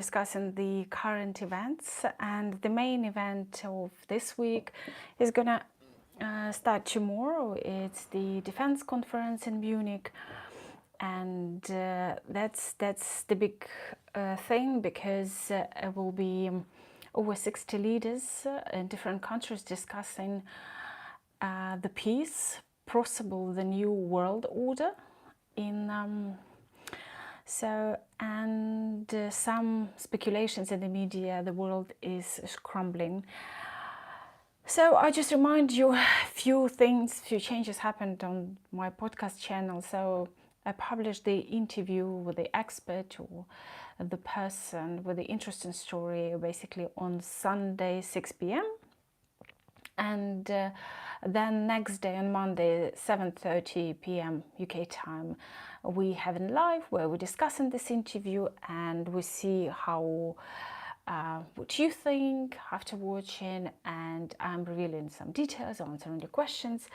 discussing the current events, and the main event of this week is gonna start tomorrow. It's the defense conference in Munich, and that's the big thing, because it will be over 60 leaders in different countries discussing the peace, possible the new world order in some speculations in the media, the world is crumbling. So I just remind you a few changes happened on my podcast channel. So I published the interview with the expert or the person with the interesting story basically on Sunday 6 p.m. and then next day on Monday 7:30 p.m. UK time we have in live where we're discussing this interview, and we see how what you think after watching, and I'm revealing some details, answering the questions.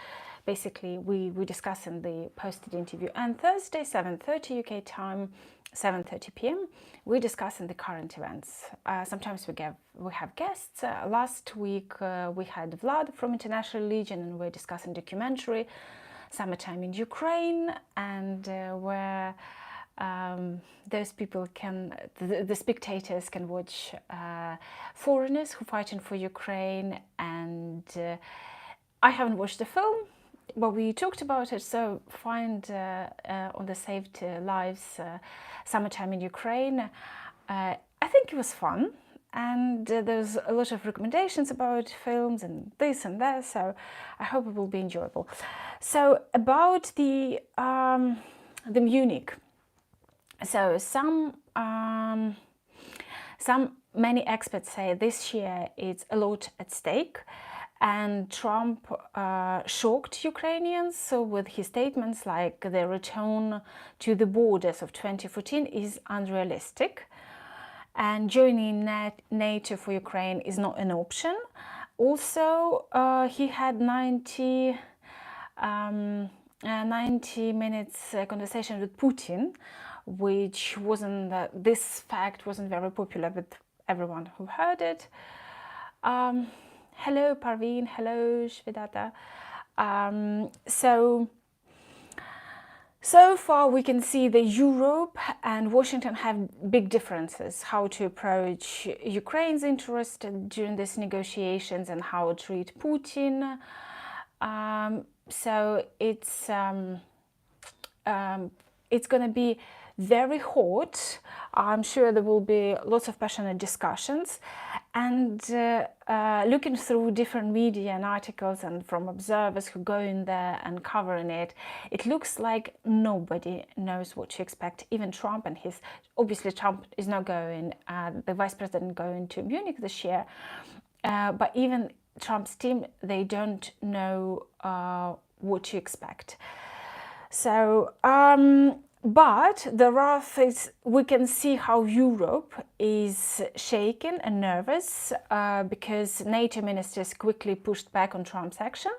Basically we're discussing the posted interview. And Thursday 7:30 UK time, 7:30 p.m. we're discussing the current events. Sometimes we have guests. Last week we had Vlad from International Legion, and we're discussing documentary Summertime in Ukraine, and where those people the spectators can watch foreigners who are fighting for Ukraine. And I haven't watched the film, but we talked about it, so find on the Saved Lives Summertime in Ukraine. I think it was fun, and there's a lot of recommendations about films and this and that, so I hope it will be enjoyable. So about the Munich. So many experts say this year it's a lot at stake, and Trump shocked Ukrainians so with his statements like the return to the borders of 2014 is unrealistic, and joining NATO for Ukraine is not an option. Also, he had 90 minutes conversation with Putin, which wasn't, this fact wasn't very popular with everyone who heard it. Hello Parveen, hello Shvedata. So far we can see that Europe and Washington have big differences how to approach Ukraine's interest during these negotiations and how to treat Putin. So it's going to be very hot. I'm sure there will be lots of passionate discussions, and looking through different media and articles and from observers who go in there and covering it, it looks like nobody knows what to expect. Even Trump and obviously Trump is not going, the vice president going to Munich this year, but even Trump's team, they don't know what to expect. So but there are things, we can see how Europe is shaken and nervous because NATO ministers quickly pushed back on Trump's action,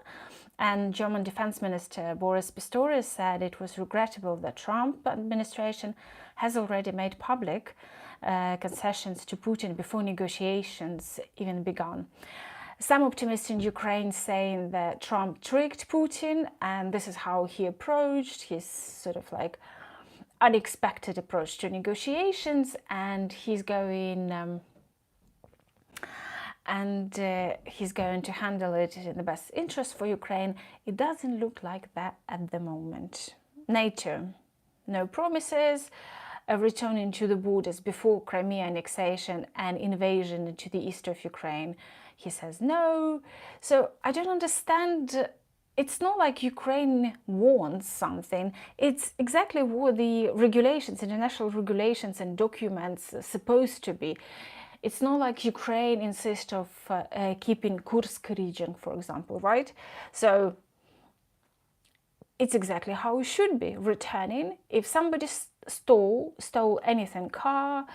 and German Defense Minister Boris Pistorius said it was regrettable that Trump administration has already made public concessions to Putin before negotiations even began. Some optimists in Ukraine saying that Trump tricked Putin, and this is how he approached his sort of like unexpected approach to negotiations, and he's going to handle it in the best interest for Ukraine. It doesn't look like that at the moment. NATO, no promises of returning to the borders before Crimea annexation and invasion into the east of Ukraine. He says no. So I don't understand. It's not like Ukraine wants something. It's exactly what the regulations, international regulations and documents are supposed to be. It's not like Ukraine insists of keeping Kursk region, for example, right? So it's exactly how it should be, returning. If somebody stole anything, car,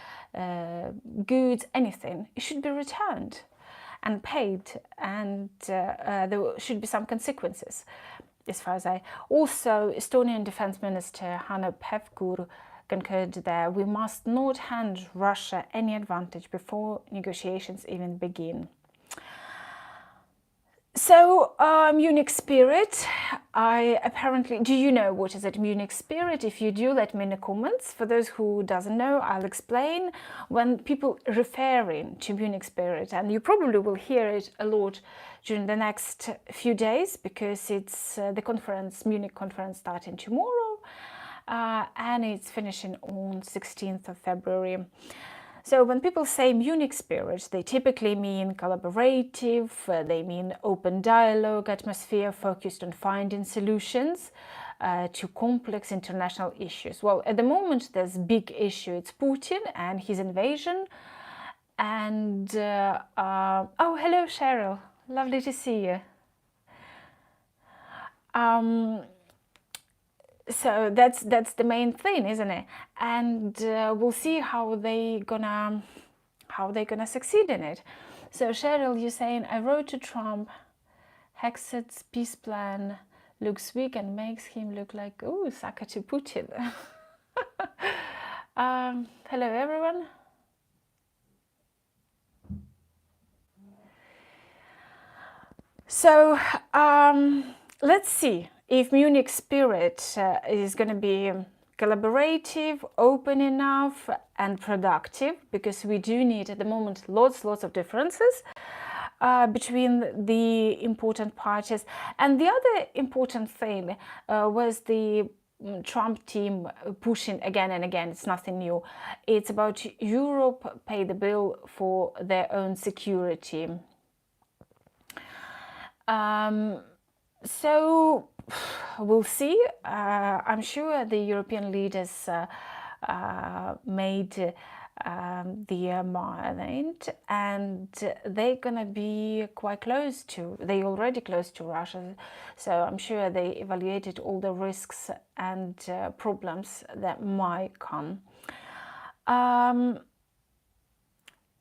goods, anything, it should be returned and paid, and there should be some consequences, as far as I... Also, Estonian Defense Minister Hanno Pevkur concurred there. We must not hand Russia any advantage before negotiations even begin. So, Munich spirit, do you know what is it, Munich spirit? If you do, let me in the comments. For those who doesn't know, I'll explain. When people referring to Munich spirit, and you probably will hear it a lot during the next few days, because it's the conference, Munich conference, starting tomorrow, and it's finishing on 16th of February. So when people say Munich spirit, they typically mean collaborative, they mean open dialogue atmosphere focused on finding solutions to complex international issues. Well, at the moment, there's a big issue. It's Putin and his invasion. And, oh, hello, Cheryl. Lovely to see you. So that's the main thing, isn't it? And we'll see how they gonna succeed in it. So Cheryl, you're saying, I wrote to Trump, Hexet's peace plan looks weak and makes him look like, oh, sucker to Putin. Hello everyone. So let's see if Munich spirit is going to be collaborative, open enough and productive, because we do need at the moment lots of differences between the important parties. And the other important thing was the Trump team pushing again and again, it's nothing new. It's about Europe pay the bill for their own security. So we'll see. I'm sure the European leaders made their mind, and they're gonna be quite close to, they already close to Russia. So I'm sure they evaluated all the risks and problems that might come.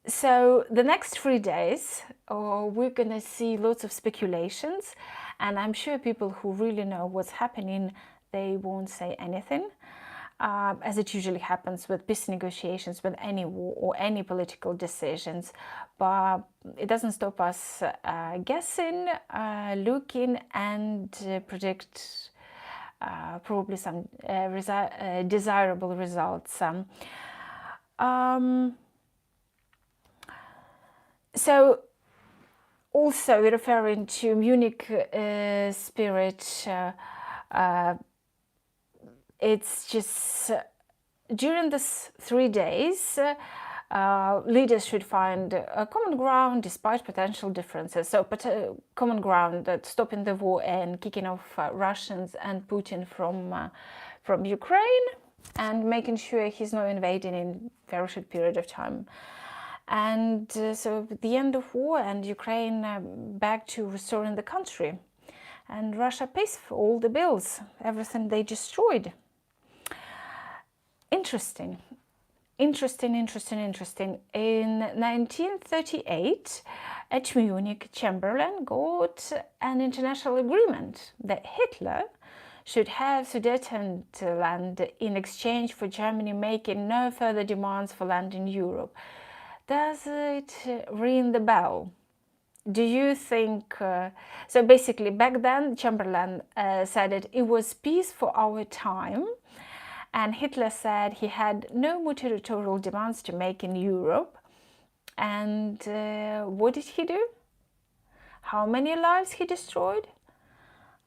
So the next 3 days, we're going to see lots of speculations, and I'm sure people who really know what's happening, they won't say anything, as it usually happens with peace negotiations, with any war or any political decisions. But it doesn't stop us guessing, looking, and predict probably some desirable results. So, also referring to Munich spirit, it's just during these 3 days, leaders should find a common ground despite potential differences. So, common ground that stopping the war and kicking off Russians and Putin from Ukraine, and making sure he's not invading in a very short period of time. And so the end of war, and Ukraine back to restoring the country. And Russia pays for all the bills, everything they destroyed. Interesting. In 1938, at Munich, Chamberlain got an international agreement that Hitler should have Sudetenland in exchange for Germany making no further demands for land in Europe. Does it ring the bell? Do you think... so basically, back then, Chamberlain said that it was peace for our time, and Hitler said he had no more territorial demands to make in Europe. And what did he do? How many lives he destroyed?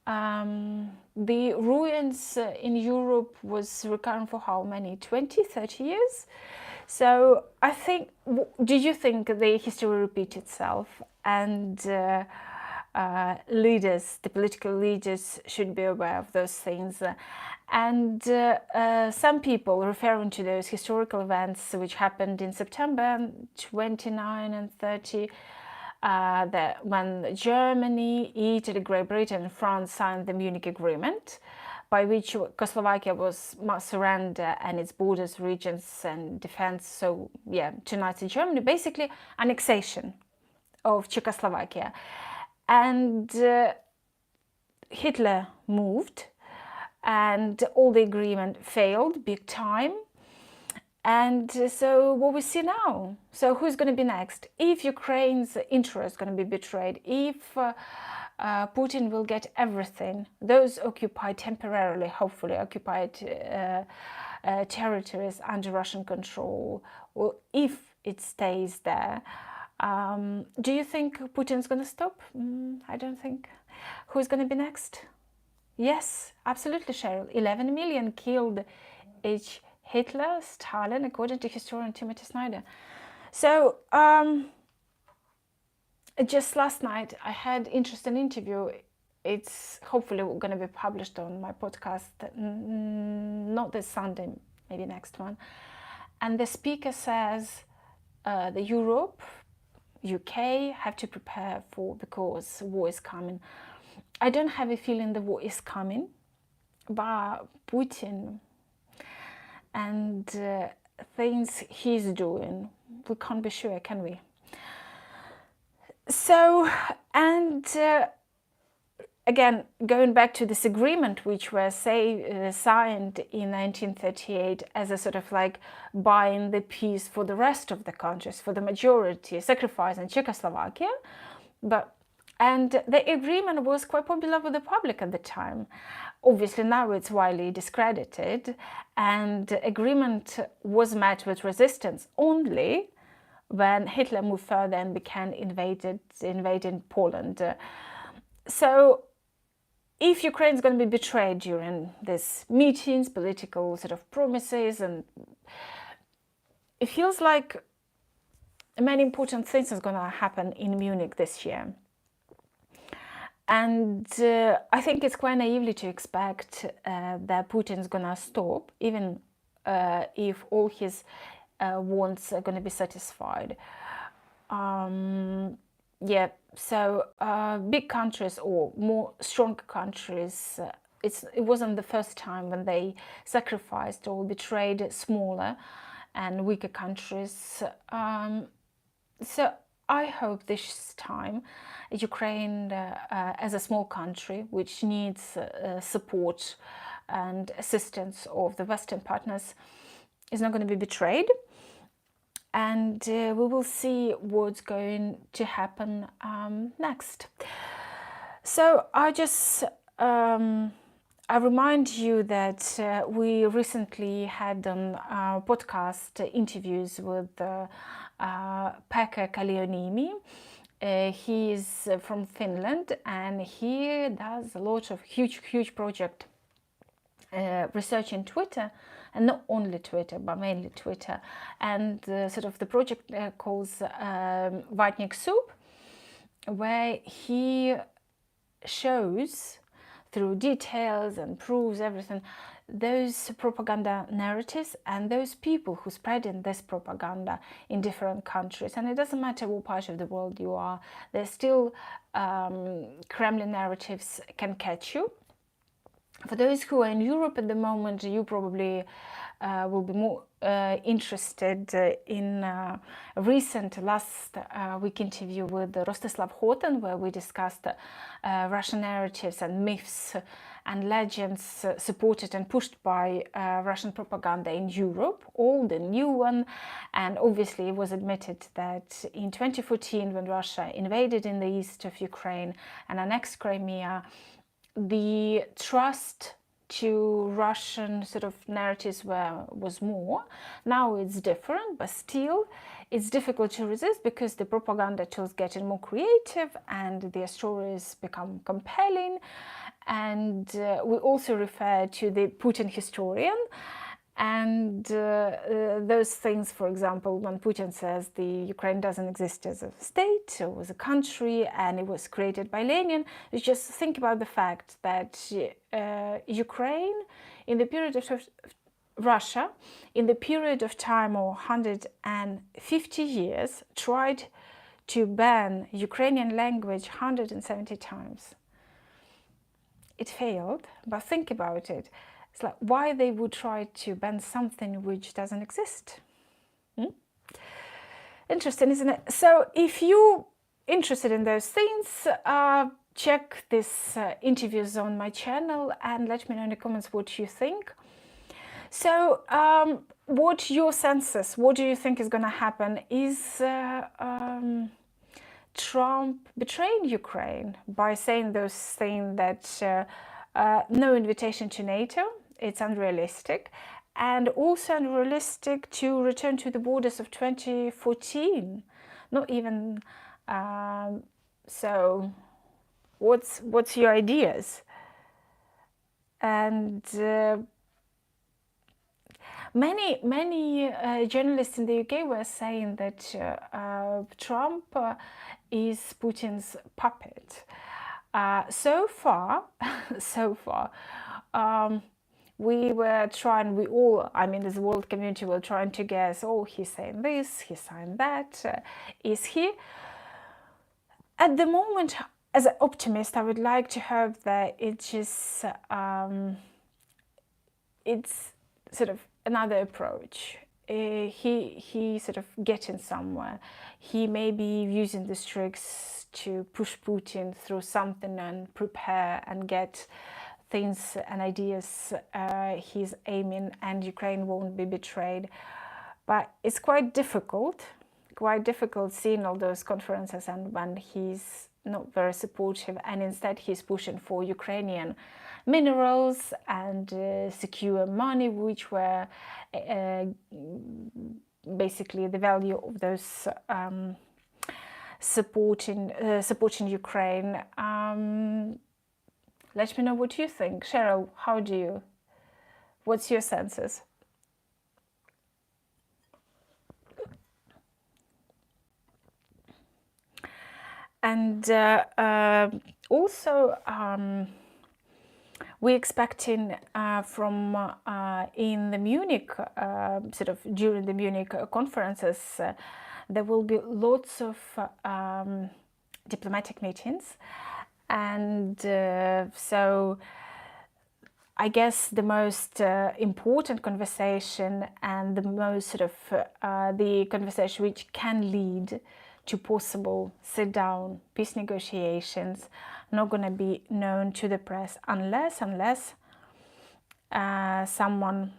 The ruins in Europe was recurrent for how many? 20, 30 years? So I think, do you think the history repeats itself, and leaders, the political leaders, should be aware of those things? And some people referring to those historical events which happened in September 29 and 30, that when Germany, Italy, Great Britain, and France signed the Munich Agreement, by which Czechoslovakia must surrender and its borders, regions, and defense. So, yeah, to Nazi Germany, basically annexation of Czechoslovakia. And Hitler moved, and all the agreement failed big time. And so what we see now, so who's going to be next? If Ukraine's interest is going to be betrayed, if Putin will get everything, those occupied temporarily, hopefully occupied territories under Russian control, or if it stays there, do you think Putin's going to stop? I don't think. Who's going to be next? Yes, absolutely, Cheryl. 11 million killed each Hitler, Stalin, according to historian Timothy Snyder. So just last night I had interesting interview. It's hopefully going to be published on my podcast, not this Sunday, maybe next one. And the speaker says the Europe, UK have to prepare for, because war is coming. I don't have a feeling the war is coming, but Putin and things he's doing, we can't be sure, can we? So, and again, going back to this agreement, which was signed in 1938 as a sort of like buying the peace for the rest of the countries, for the majority, sacrificing Czechoslovakia, and the agreement was quite popular with the public at the time. Obviously now it's widely discredited, and the agreement was met with resistance only when Hitler moved further and began invading Poland. So if Ukraine is going to be betrayed during these meetings, political sort of promises, and it feels like many important things are going to happen in Munich this year. And I think it's quite naively to expect that Putin's going to stop, even if all his wants are going to be satisfied. Yeah, so big countries or more strong countries, it wasn't the first time when they sacrificed or betrayed smaller and weaker countries. So I hope this time Ukraine, as a small country which needs support and assistance of the Western partners, is not going to be betrayed. And we will see what's going to happen next. So I remind you that we recently had on our podcast interviews with Pekka Kallionimi. He is from Finland, and he does a lot of huge project research in Twitter, and not only Twitter, but mainly Twitter. And sort of the project calls Vatnik Soup, where he shows through details and proves everything, those propaganda narratives and those people who spread in this propaganda in different countries. And it doesn't matter what part of the world you are, there's still Kremlin narratives can catch you. For those who are in Europe at the moment, you probably will be more interested in a recent last week interview with Rostislav Horton, where we discussed Russian narratives and myths and legends supported and pushed by Russian propaganda in Europe, old and new one. And obviously it was admitted that in 2014, when Russia invaded in the east of Ukraine and annexed Crimea, the trust to Russian sort of narratives was more. Now it's different, but still it's difficult to resist because the propaganda tools getting more creative and their stories become compelling. And we also refer to the Putin historian. And those things, for example, when Putin says the Ukraine doesn't exist as a state or as a country and it was created by Lenin, you just think about the fact that Ukraine, in the period of Russia, in the period of time of 150 years, tried to ban Ukrainian language 170 times. It failed, but think about it. It's like why they would try to ban something which doesn't exist. Interesting, isn't it? So if you're interested in those things, check these interviews on my channel and let me know in the comments what you think. So what your senses? What do you think is going to happen? Is Trump betraying Ukraine by saying those things that no invitation to NATO, it's unrealistic, and also unrealistic to return to the borders of 2014? Not even so. What's your ideas? And many journalists in the UK were saying that Trump is Putin's puppet. So far, we were trying, we all, I mean, this world community were trying to guess, oh, he's saying this, he's saying that. Is he? At the moment, as an optimist, I would like to hope that it's just, it's sort of another approach. He sort of getting somewhere. He may be using these tricks to push Putin through something and prepare and get things and ideas he's aiming, and Ukraine won't be betrayed. But it's quite difficult seeing all those conferences and when he's not very supportive, and instead he's pushing for Ukrainian minerals and secure money, which were basically the value of those supporting Ukraine. Let me know what you think. Cheryl, what's your senses? And also, we're expecting from in the Munich, sort of during the Munich conferences, there will be lots of diplomatic meetings. And so I guess the most important conversation, and the most sort of the conversation which can lead to possible sit-down peace negotiations, not going to be known to the press unless someone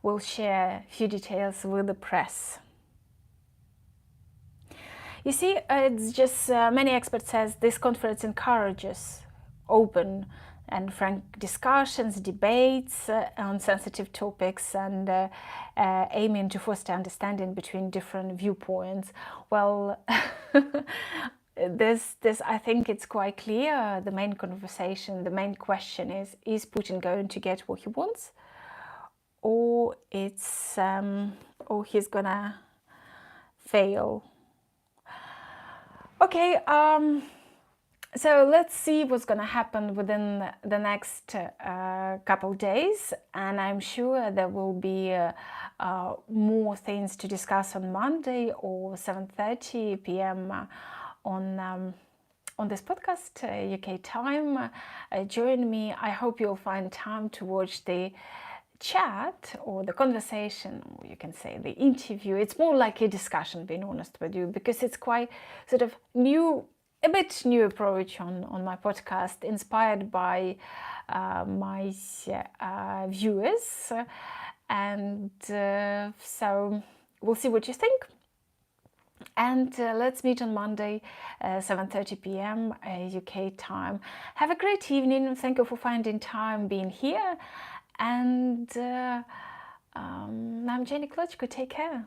will share a few details with the press. You see, it's just many experts says this conference encourages open and frank discussions, debates on sensitive topics, and aiming to foster understanding between different viewpoints. Well, this I think it's quite clear. The main conversation, the main question is Putin going to get what he wants, or it's or he's gonna fail? Okay. So let's see what's going to happen within the next couple days, and I'm sure there will be more things to discuss on Monday or 7:30 p.m. on this podcast, UK time. Join me. I hope you'll find time to watch the chat or the conversation, or you can say the interview. It's more like a discussion, being honest with you, because it's quite sort of a bit new approach on my podcast, inspired by my viewers. And so we'll see what you think. And let's meet on Monday, 7:30 p.m. UK time. Have a great evening. Thank you for finding time being here. And I'm Jenny Klochko. Take care.